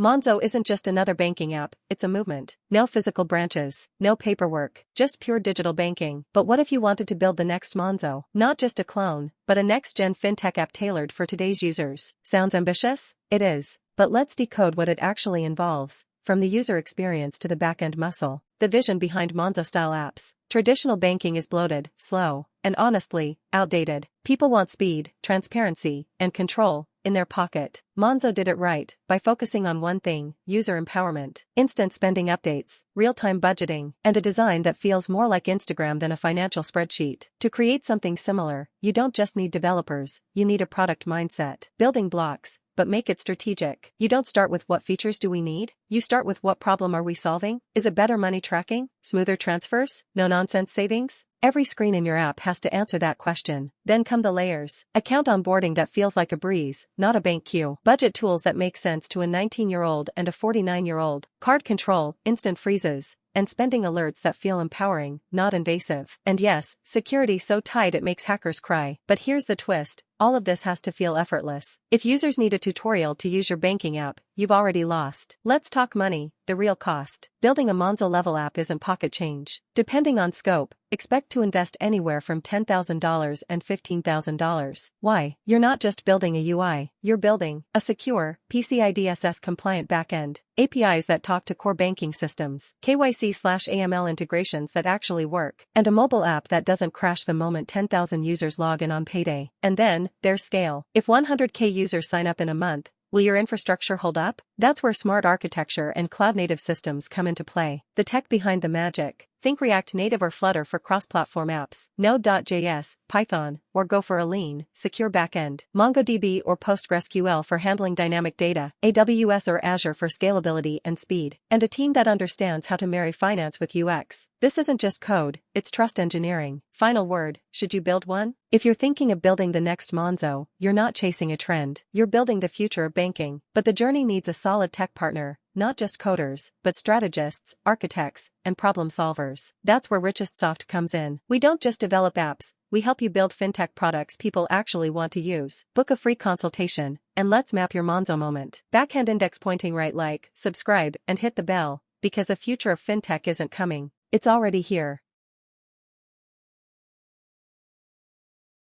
Monzo isn't just another banking app, it's a movement. No physical branches, no paperwork, just pure digital banking. But what if you wanted to build the next Monzo? Not just a clone, but a next-gen fintech app tailored for today's users. Sounds ambitious? It is. But let's decode what it actually involves, from the user experience to the backend muscle. The vision behind Monzo-style apps. Traditional banking is bloated, slow, and honestly, outdated. People want speed, transparency, and control in their pocket. Monzo did it right by focusing on one thing: user empowerment, instant spending updates, real-time budgeting, and a design that feels more like Instagram than a financial spreadsheet. To create something similar, you don't just need developers, you need a product mindset. Building blocks, but make it strategic. You don't start with what features do we need, you start with what problem are we solving? Is it better money tracking? Smoother transfers? No-nonsense savings? Every screen in your app has to answer that question. Then come the layers. Account onboarding that feels like a breeze, not a bank queue. Budget tools that make sense to a 19-year-old and a 49-year-old. Card control, instant freezes, and spending alerts that feel empowering, not invasive. And yes, security so tight it makes hackers cry. But here's the twist. All of this has to feel effortless. If users need a tutorial to use your banking app, you've already lost. Let's talk money, the real cost. Building a Monzo-level app isn't pocket change. Depending on scope, expect to invest anywhere from $10,000 and $15,000. Why? You're not just building a UI, you're building a secure, PCI DSS-compliant backend, APIs that talk to core banking systems, KYC/AML integrations that actually work, and a mobile app that doesn't crash the moment 10,000 users log in on payday. And then, there's scale. If 100K users sign up in a month, will your infrastructure hold up? That's where smart architecture and cloud-native systems come into play. The tech behind the magic. Think React Native or Flutter for cross-platform apps, Node.js, Python, or go for a lean, secure backend, MongoDB or PostgreSQL for handling dynamic data, AWS or Azure for scalability and speed, and a team that understands how to marry finance with UX. This isn't just code, it's trust engineering. Final word, should you build one? If you're thinking of building the next Monzo, you're not chasing a trend, you're building the future of banking. But the journey needs a solid tech partner. Not just coders, but strategists, architects, and problem solvers. That's where Richest Soft comes in. We don't just develop apps, we help you build fintech products people actually want to use. Book a free consultation, and let's map your Monzo moment. Backhand index pointing right, like, subscribe, and hit the bell, because the future of fintech isn't coming, it's already here.